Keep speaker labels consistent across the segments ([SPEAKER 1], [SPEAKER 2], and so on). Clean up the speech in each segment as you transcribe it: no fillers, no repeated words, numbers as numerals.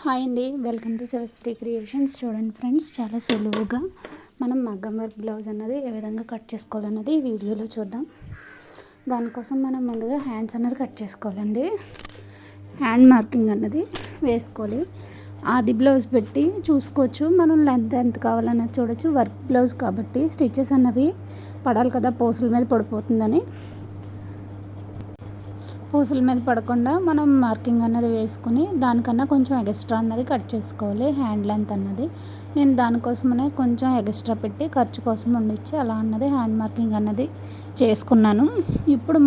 [SPEAKER 1] Hi అండి, welcome to Sivasri creations. చూడండి friends, చాలా సులువుగా మనం మగ్గం వర్క్ బ్లౌజ్ అన్నది ఏ విధంగా కట్ చేసుకోవాలన్నది ఈ వీడియోలో చూద్దాం. దానికోసం మనం ముందుగా హ్యాండ్స్ అన్నది కట్ చేసుకోవాలండి. హ్యాండ్ మార్కింగ్ అన్నది వేసుకోవాలి. ఆది బ్లౌజ్ పెట్టి చూసుకోవచ్చు, మనం లెంత్ ఎంత కావాలన్నది చూడొచ్చు. వర్క్ బ్లౌజ్ కాబట్టి స్టిచెస్ అన్నవి పడాలి కదా, పూసల మీద పడిపోతుందని. పూసల మీద పడకుండా మనం మార్కింగ్ అన్నది వేసుకుని దానికన్నా కొంచెం ఎక్స్ట్రా అన్నది కట్ చేసుకోవాలి. హ్యాండ్ లెంత్ అన్నది నేను దానికోసమనే కొంచెం ఎక్స్ట్రా పెట్టి ఖర్చు కోసం ఉండిచ్చి అలా అన్నది హ్యాండ్ మార్కింగ్ అన్నది చేసుకున్నాను. ఇప్పుడు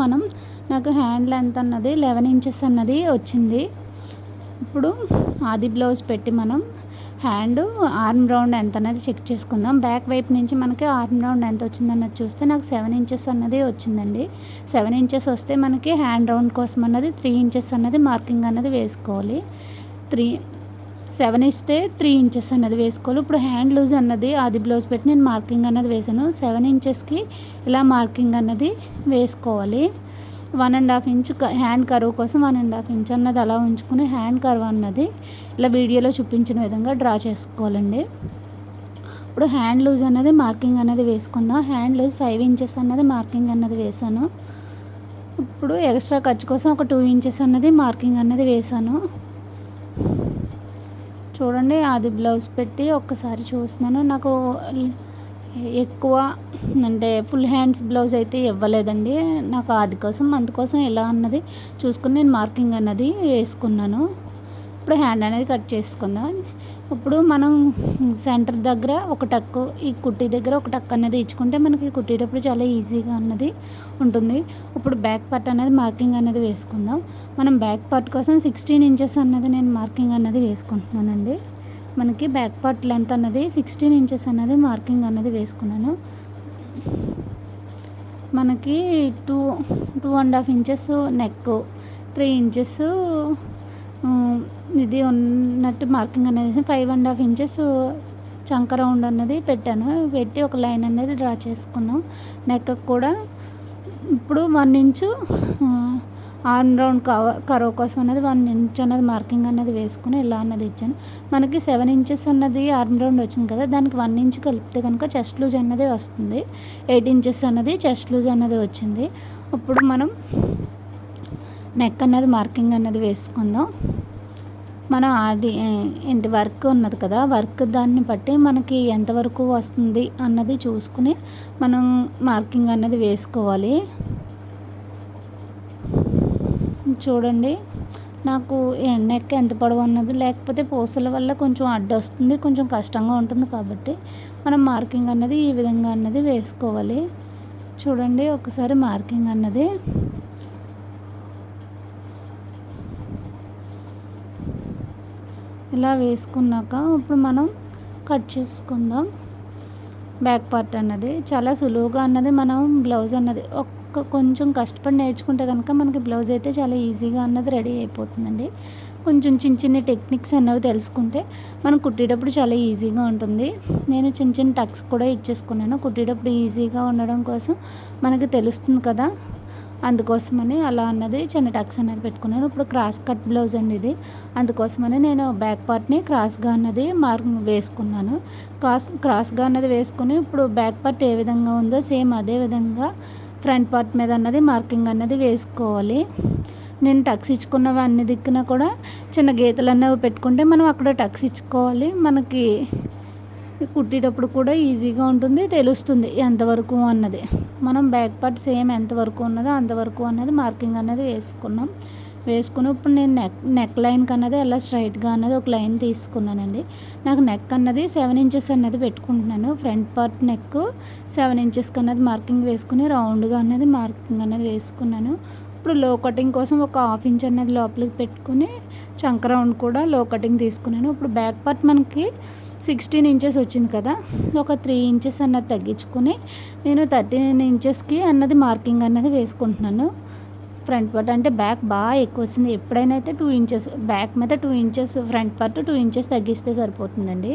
[SPEAKER 1] నాకు హ్యాండ్ లెంత్ అన్నది 11 ఇంచెస్ అన్నది వచ్చింది. ఇప్పుడు ఆది బ్లౌజ్ పెట్టి మనం హ్యాండ్ ఆర్మ్ రౌండ్ ఎంత అనేది చెక్ చేసుకుందాం. బ్యాక్ వైపు నుంచి మనకి ఆర్మ్ రౌండ్ ఎంత వచ్చిందన్నది చూస్తే నాకు 7 ఇంచెస్ అన్నది వచ్చిందండి. 7 ఇంచెస్ వస్తే మనకి హ్యాండ్ రౌండ్ కోసం అన్నది 3 ఇంచెస్ అన్నది మార్కింగ్ అన్నది వేసుకోవాలి. 7 ఇస్తే 3 ఇంచెస్ అన్నది వేసుకోవాలి. ఇప్పుడు హ్యాండ్ లూజ్ అన్నది ఆది బ్లౌజ్ పెట్టి నేను మార్కింగ్ అన్నది వేసాను. 7 ఇంచెస్కి ఇలా మార్కింగ్ అన్నది వేసుకోవాలి. 1.5 ఇంచ్ హ్యాండ్ కర్వ్ కోసం 1.5 ఇంచ్ అన్నది అలా ఉంచుకుని హ్యాండ్ కర్వ్ అన్నది ఇలా వీడియోలో చూపించిన విధంగా డ్రా చేసుకోవాలండి. ఇప్పుడు హ్యాండ్ లూజ్ అన్నది మార్కింగ్ అన్నది వేసుకుందాం. హ్యాండ్ లూజ్ 5 ఇంచెస్ అన్నది మార్కింగ్ అన్నది వేసాను. ఇప్పుడు ఎక్స్ట్రా ఖర్చు కోసం ఒక 2 ఇంచెస్ అన్నది మార్కింగ్ అన్నది వేసాను. చూడండి, అది బ్లౌజ్ పెట్టి ఒక్కసారి చూస్తున్నాను. నాకు ఎక్కువ అంటే ఫుల్ హ్యాండ్స్ బ్లౌజ్ అయితే ఇవ్వలేదండి. నాకు అందుకోసం ఎలా అన్నది చూసుకుని నేను మార్కింగ్ అన్నది వేసుకున్నాను. ఇప్పుడు హ్యాండ్ అనేది కట్ చేసుకుందాం. ఇప్పుడు మనం సెంటర్ దగ్గర ఒక టక్కు, ఈ కుట్టి దగ్గర ఒక టక్ అనేది ఇచ్చుకుంటే మనకి కుట్టేటప్పుడు చాలా ఈజీగా అన్నది ఉంటుంది. ఇప్పుడు బ్యాక్ పార్ట్ అనేది మార్కింగ్ అనేది వేసుకుందాం. మనం బ్యాక్ పార్ట్ కోసం 16 ఇంచెస్ అన్నది నేను మార్కింగ్ అన్నది వేసుకుంటున్నానండి. మనకి బ్యాక్ పార్ట్ లెంత్ అన్నది 16 ఇంచెస్ అన్నది మార్కింగ్ అన్నది వేసుకున్నాను. మనకి 2.5 ఇంచెస్ నెక్, 3 ఇంచెస్ ఇది ఉన్నట్టు మార్కింగ్ అనేది 5.5 ఇంచెస్ చంక రౌండ్ అన్నది పెట్టి ఒక లైన్ అనేది డ్రా చేసుకున్నాం. నెక్ కూడా ఇప్పుడు 1 ఇంచు ఆర్మ్ రౌండ్ కర్వ్ కోసం అన్నది 1 ఇంచ్ అన్నది మార్కింగ్ అన్నది వేసుకుని ఇలా అన్నది ఇచ్చాను. మనకి 7 ఇంచెస్ అన్నది ఆర్మ్ రౌండ్ వచ్చింది కదా, దానికి 1 ఇంచ్ కలిపితే కనుక చెస్ట్ లూజ్ అన్నది వస్తుంది. 8 ఇంచెస్ అన్నది చెస్ట్ లూజ్ అన్నది వచ్చింది. ఇప్పుడు మనం నెక్ అన్నది మార్కింగ్ అన్నది వేసుకుందాం. మనం అది వర్క్ ఉన్నది కదా, వర్క్ దాన్ని బట్టి మనకి ఎంతవరకు వస్తుంది అన్నది చూసుకుని మనం మార్కింగ్ అన్నది వేసుకోవాలి. చూడండి, నాకు నెక్ ఎంత పొడవు అన్నది, లేకపోతే పూసల వల్ల కొంచెం అడ్డు వస్తుంది, కొంచెం కష్టంగా ఉంటుంది కాబట్టి మనం మార్కింగ్ అన్నది ఈ విధంగా అన్నది వేసుకోవాలి. చూడండి, ఒకసారి మార్కింగ్ అన్నది ఇలా వేసుకున్నాక ఇప్పుడు మనం కట్ చేసుకుందాం. బ్యాక్ పార్ట్ అన్నది చాలా సులువుగా అన్నది మనం బ్లౌజ్ అన్నది కొంచెం కష్టపడి నేర్చుకుంటే కనుక మనకి బ్లౌజ్ అయితే చాలా ఈజీగా అన్నది రెడీ అయిపోతుందండి. కొంచెం చిన్న టెక్నిక్స్ అన్నవి తెలుసుకుంటే మనం కుట్టేటప్పుడు చాలా ఈజీగా ఉంటుంది. నేను చిన్న టక్స్ కూడా ఇచ్చేసుకున్నాను. కుట్టేటప్పుడు ఈజీగా ఉండడం కోసం మనకి తెలుస్తుంది కదా, అందుకోసమని అలా అన్నది చిన్న టక్స్ అనేది పెట్టుకున్నాను. ఇప్పుడు క్రాస్ కట్ బ్లౌజ్ అండి ఇది, అందుకోసమని నేను బ్యాక్ పార్ట్ని క్రాస్గా అన్నది మార్కింగ్ వేసుకున్నాను. క్రాస్గా అన్నది వేసుకుని ఇప్పుడు బ్యాక్ పార్ట్ ఏ విధంగా ఉందో సేమ్ అదే విధంగా ఫ్రంట్ పార్ట్ మీద అన్నది మార్కింగ్ అన్నది వేసుకోవాలి. నేను టక్స్ ఇచ్చుకున్నవి అన్ని దిక్కున కూడా చిన్న గీతలు అన్నవి పెట్టుకుంటే మనం అక్కడ టక్స్ ఇచ్చుకోవాలి. మనకి కుట్టేటప్పుడు కూడా ఈజీగా ఉంటుంది, తెలుస్తుంది ఎంతవరకు అన్నది. మనం బ్యాక్ పార్ట్ సేమ్ ఎంతవరకు ఉన్నదో అంతవరకు అన్నది మార్కింగ్ అన్నది వేసుకుని ఇప్పుడు నేను నెక్ లైన్కి అన్నది అలా స్ట్రైట్గా అన్నది ఒక లైన్ తీసుకున్నానండి. నాకు నెక్ అన్నది 7 ఇంచెస్ అన్నది పెట్టుకుంటున్నాను. ఫ్రంట్ పార్ట్ నెక్ 7 ఇంచెస్కి అన్నది మార్కింగ్ వేసుకుని రౌండ్గా అన్నది మార్కింగ్ అన్నది వేసుకున్నాను. ఇప్పుడు లో కటింగ్ కోసం ఒక 1/2 ఇంచ్ అన్నది లోపలికి పెట్టుకుని చంక రౌండ్ కూడా లో కటింగ్ తీసుకున్నాను. ఇప్పుడు బ్యాక్ పార్ట్ మనకి 16 ఇంచెస్ వచ్చింది కదా, ఒక 3 ఇంచెస్ అన్నది తగ్గించుకొని నేను 13 ఇంచెస్కి అన్నది మార్కింగ్ అన్నది వేసుకుంటున్నాను. ఫ్రంట్ పార్ట్ అంటే బ్యాక్ బాగా ఎక్కువ వస్తుంది. ఎప్పుడైనా అయితే 2 ఇంచెస్ బ్యాక్ మీద 2 ఇంచెస్, ఫ్రంట్ పార్ట్ 2 ఇంచెస్ తగ్గిస్తే సరిపోతుందండి.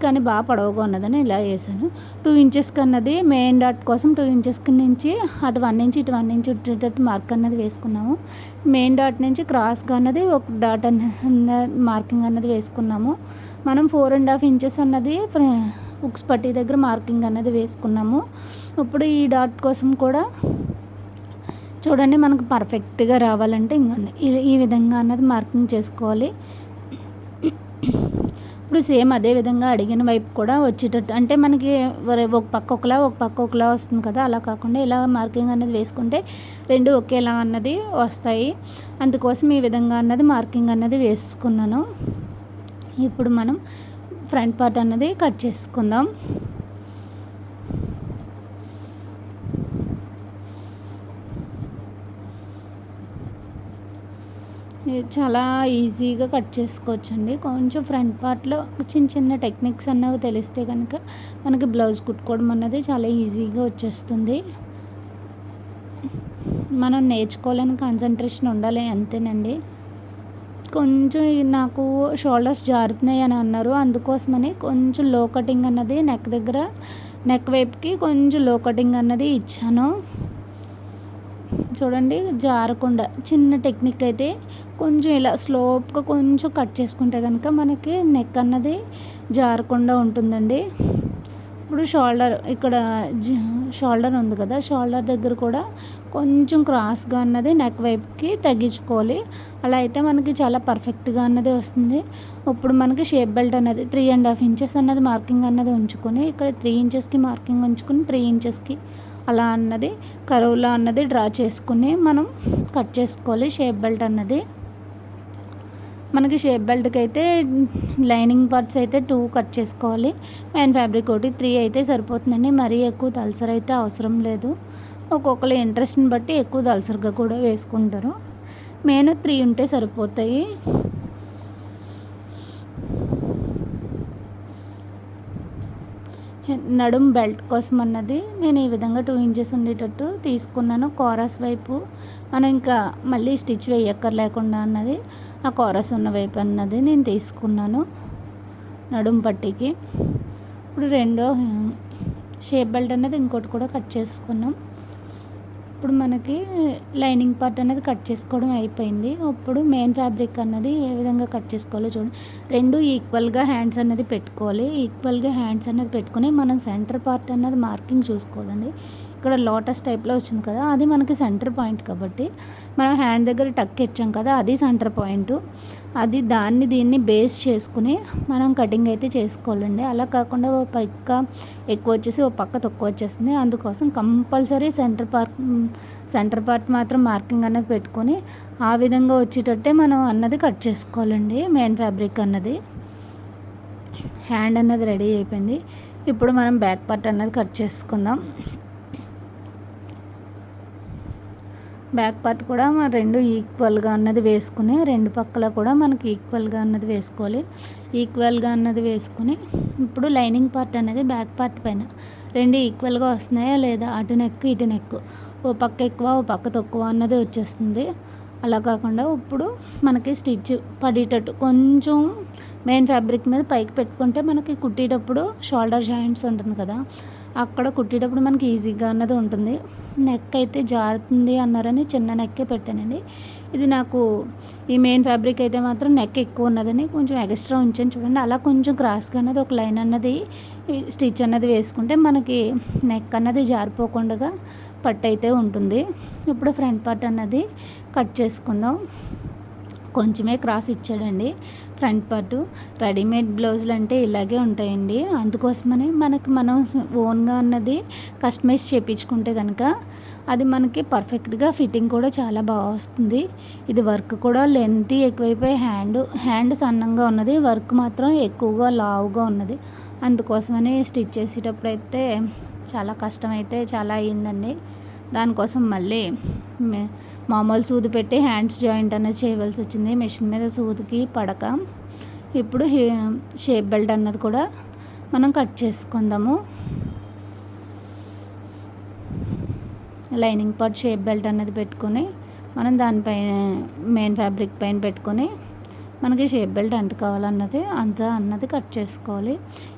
[SPEAKER 1] కానీ బాగా పొడవుగా ఉన్నదని ఇలా వేసాను. 2 ఇంచెస్కి అన్నది మెయిన్ డాట్ కోసం 2 ఇంచెస్కి నుంచి అటు 1 ఇంచ్ ఇటు 1 ఇంచ్ ఉండేటట్టు మార్క్ అన్నది వేసుకున్నాము. మెయిన్ డాట్ నుంచి క్రాస్గా అన్నది ఒక డాట్ అన్నది మార్కింగ్ అన్నది వేసుకున్నాము. మనం 4.5 ఇంచెస్ అన్నది ఉక్స్ పట్టీ దగ్గర మార్కింగ్ అన్నది వేసుకున్నాము. ఇప్పుడు ఈ డాట్ కోసం కూడా చూడండి, మనకు పర్ఫెక్ట్గా రావాలంటే ఇంకోండి ఈ విధంగా అన్నది మార్కింగ్ చేసుకోవాలి. ఇప్పుడు సేమ్ అదే విధంగా అడిగిన వైపు కూడా వచ్చేటట్టు, అంటే మనకి ఒక పక్క ఒకలా వస్తుంది కదా, అలా కాకుండా ఇలా మార్కింగ్ అన్నది వేసుకుంటే 2 ఒకేలా అన్నది వస్తాయి. అందుకోసం ఈ విధంగా అన్నది మార్కింగ్ అన్నది వేసుకున్నాను. ఇప్పుడు మనం ఫ్రంట్ పార్ట్ అన్నది కట్ చేసుకుందాం. చాలా ఈజీగా కట్ చేసుకోవచ్చండి. కొంచెం ఫ్రంట్ పార్ట్లో చిన్న టెక్నిక్స్ అన్నవి తెలిస్తే కనుక మనకి బ్లౌజ్ కుట్టుకోవడం అన్నది చాలా ఈజీగా వచ్చేస్తుంది. మనం నేర్చుకోవాలని కాన్సన్ట్రేషన్ ఉండాలి, అంతేనండి. కొంచెం నాకు షోల్డర్స్ జారుతున్నాయి అని అన్నారు, అందుకోసమని కొంచెం లో కటింగ్ అన్నది నెక్ వైపుకి కొంచెం లో కటింగ్ అన్నది ఇచ్చాను. చూడండి, జారకుండా చిన్న టెక్నిక్ అయితే కొంచెం ఇలా స్లోప్గా కొంచెం కట్ చేసుకుంటే కనుక మనకి నెక్ అన్నది జారకుండా ఉంటుందండి. ఇప్పుడు ఇక్కడ షోల్డర్ ఉంది కదా, షోల్డర్ దగ్గర కూడా కొంచెం క్రాస్గా అన్నది నెక్ వైపుకి తగ్గించుకోవాలి. అలా అయితే మనకి చాలా పర్ఫెక్ట్గా అన్నది వస్తుంది. ఇప్పుడు మనకి షేప్ బెల్ట్ అనేది 3.5 ఇంచెస్ అన్నది మార్కింగ్ అన్నది ఉంచుకొని, ఇక్కడ 3 ఇంచెస్కి మార్కింగ్ ఉంచుకొని 3 ఇంచెస్కి అలా అన్నది కరువులో అన్నది డ్రా చేసుకుని మనం కట్ చేసుకోవాలి. షేప్ బెల్ట్ అన్నది మనకి షేప్ బెల్ట్కి అయితే లైనింగ్ పార్ట్స్ అయితే 2 కట్ చేసుకోవాలి. మెయిన్ ఫ్యాబ్రిక్ ఒకటి 3 అయితే సరిపోతుందండి. మరీ ఎక్కువ దల్సర్ అయితే అవసరం లేదు. ఒక్కొక్కరు ఇంట్రెస్ట్ని బట్టి ఎక్కువ దల్సర్గా కూడా వేసుకుంటారు. మెయిన్ 3 ఉంటే సరిపోతాయి. నడుం బెల్ట్ కోసం అన్నది నేను ఈ విధంగా 2 ఇంచెస్ ఉండేటట్టు తీసుకున్నాను. కోరస్ వైపు మనం ఇంకా మళ్ళీ స్టిచ్ వేయక్కర్లేకుండా అన్నది ఆ కోరస్ ఉన్న వైపు అన్నది నేను తీసుకున్నాను నడుం పట్టీకి. ఇప్పుడు రెండో షేప్ బెల్ట్ అన్నది ఇంకోటి కూడా కట్ చేసుకున్నాం. ఇప్పుడు మనకి లైనింగ్ పార్ట్ అనేది కట్ చేసుకోవడం అయిపోయింది. ఇప్పుడు మెయిన్ ఫ్యాబ్రిక్ అన్నది ఏ విధంగా కట్ చేసుకోవాలో చూడండి. 2 ఈక్వల్గా హ్యాండ్స్ అన్నది పెట్టుకోవాలి. ఈక్వల్గా హ్యాండ్స్ అన్నది పెట్టుకుని మనం సెంటర్ పార్ట్ అన్నది మార్కింగ్ చూసుకోవాలండి. ఇక్కడ లోటస్ టైప్లో వచ్చింది కదా, అది మనకి సెంటర్ పాయింట్ కాబట్టి మనం హ్యాండ్ దగ్గర టక్ ఇచ్చాం కదా, అది సెంటర్ పాయింట్. అది దీన్ని బేస్ చేసుకుని మనం కటింగ్ అయితే చేసుకోవాలండి. అలా కాకుండా ఓ పక్క ఎక్కువ వచ్చేసి ఓ పక్క తక్కువ వచ్చేస్తుంది. అందుకోసం కంపల్సరీ సెంటర్ పార్ట్ మాత్రం మార్కింగ్ అన్నది పెట్టుకొని ఆ విధంగా వచ్చేటట్టే మనం అన్నది కట్ చేసుకోవాలండి. మెయిన్ ఫ్యాబ్రిక్ అన్నది హ్యాండ్ అన్నది రెడీ అయిపోయింది. ఇప్పుడు మనం బ్యాక్ పార్ట్ అన్నది కట్ చేసుకుందాం. బ్యాక్ పార్ట్ కూడా మన 2 ఈక్వల్గా అన్నది వేసుకుని 2 పక్కల కూడా మనకి ఈక్వల్గా అన్నది వేసుకోవాలి. ఈక్వల్గా అన్నది వేసుకుని ఇప్పుడు లైనింగ్ పార్ట్ అనేది బ్యాక్ పార్ట్ పైన 2 ఈక్వల్గా వస్తున్నాయా లేదా, అటు నెక్ ఇటు నెక్ ఓ పక్క ఎక్కువ ఓ పక్క తక్కువ అన్నది వచ్చేస్తుంది. అలా కాకుండా ఇప్పుడు మనకి స్టిచ్ పడేటట్టు కొంచెం మెయిన్ ఫ్యాబ్రిక్ మీద పైకి పెట్టుకుంటే మనకి కుట్టేటప్పుడు షోల్డర్ జాయింట్స్ ఉంటుంది కదా, అక్కడ కుట్టేటప్పుడు మనకి ఈజీగా అన్నది ఉంటుంది. నెక్ అయితే జారుతుంది అన్నారని చిన్న నెక్కే పెట్టానండి. ఇది నాకు ఈ మెయిన్ ఫ్యాబ్రిక్ అయితే మాత్రం నెక్ ఎక్కువ ఉన్నదని కొంచెం ఎక్స్ట్రా ఉంచాను. చూడండి, అలా కొంచెం క్రాస్గా అన్నది ఒక లైన్ అన్నది స్టిచ్ అన్నది వేసుకుంటే మనకి నెక్ అన్నది జారిపోకుండా పట్టు అయితే ఉంటుంది. ఇప్పుడు ఫ్రంట్ పార్ట్ అన్నది కట్ చేసుకుందాం. కొంచెమే క్రాస్ ఇచ్చాడండి ఫ్రంట్ పార్టు. రెడీమేడ్ బ్లౌజులు అంటే ఇలాగే ఉంటాయండి. అందుకోసమని మనం ఓన్గా అన్నది కస్టమైజ్ చేయించుకుంటే కనుక అది మనకి పర్ఫెక్ట్గా ఫిట్టింగ్ కూడా చాలా బాగా వస్తుంది. ఇది వర్క్ కూడా లెంత్ ఎక్కువైపోయి హ్యాండ్ సన్నంగా ఉన్నది, వర్క్ మాత్రం ఎక్కువగా లావుగా ఉన్నది. అందుకోసమని స్టిచ్ చేసేటప్పుడు అయితే చాలా కష్టమైతే చాలా అయ్యిందండి. దానికోసం మళ్ళీ మామూలు సూది పెట్టి హ్యాండ్స్ జాయింట్ అనేది చేయవలసి వచ్చింది, మిషన్ మీద సూదికి పడక. ఇప్పుడు షేప్ బెల్ట్ అన్నది కూడా మనం కట్ చేసుకుందాము. లైనింగ్ పార్ట్ షేప్ బెల్ట్ అన్నది పెట్టుకొని మనం దానిపైన మెయిన్ ఫ్యాబ్రిక్ పైన పెట్టుకొని మనకి షేప్ బెల్ట్ ఎంత కావాలన్నది అన్నది కట్ చేసుకోవాలి.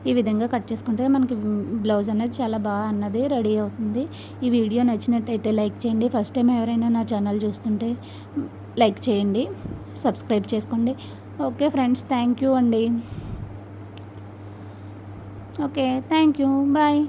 [SPEAKER 1] ఈ విధంగా కట్ చేసుకుంటే మనకి బ్లౌజ్ అనేది చాలా బాగా అన్నది రెడీ అవుతుంది. ఈ వీడియో నచ్చినట్టయితే లైక్ చేయండి. ఫస్ట్ టైం ఎవరైనా నా ఛానల్ చూస్తుంటే లైక్ చేయండి, సబ్స్క్రైబ్ చేసుకోండి. ఓకే ఫ్రెండ్స్, థ్యాంక్ యూ అండి. Okay, thank you, bye.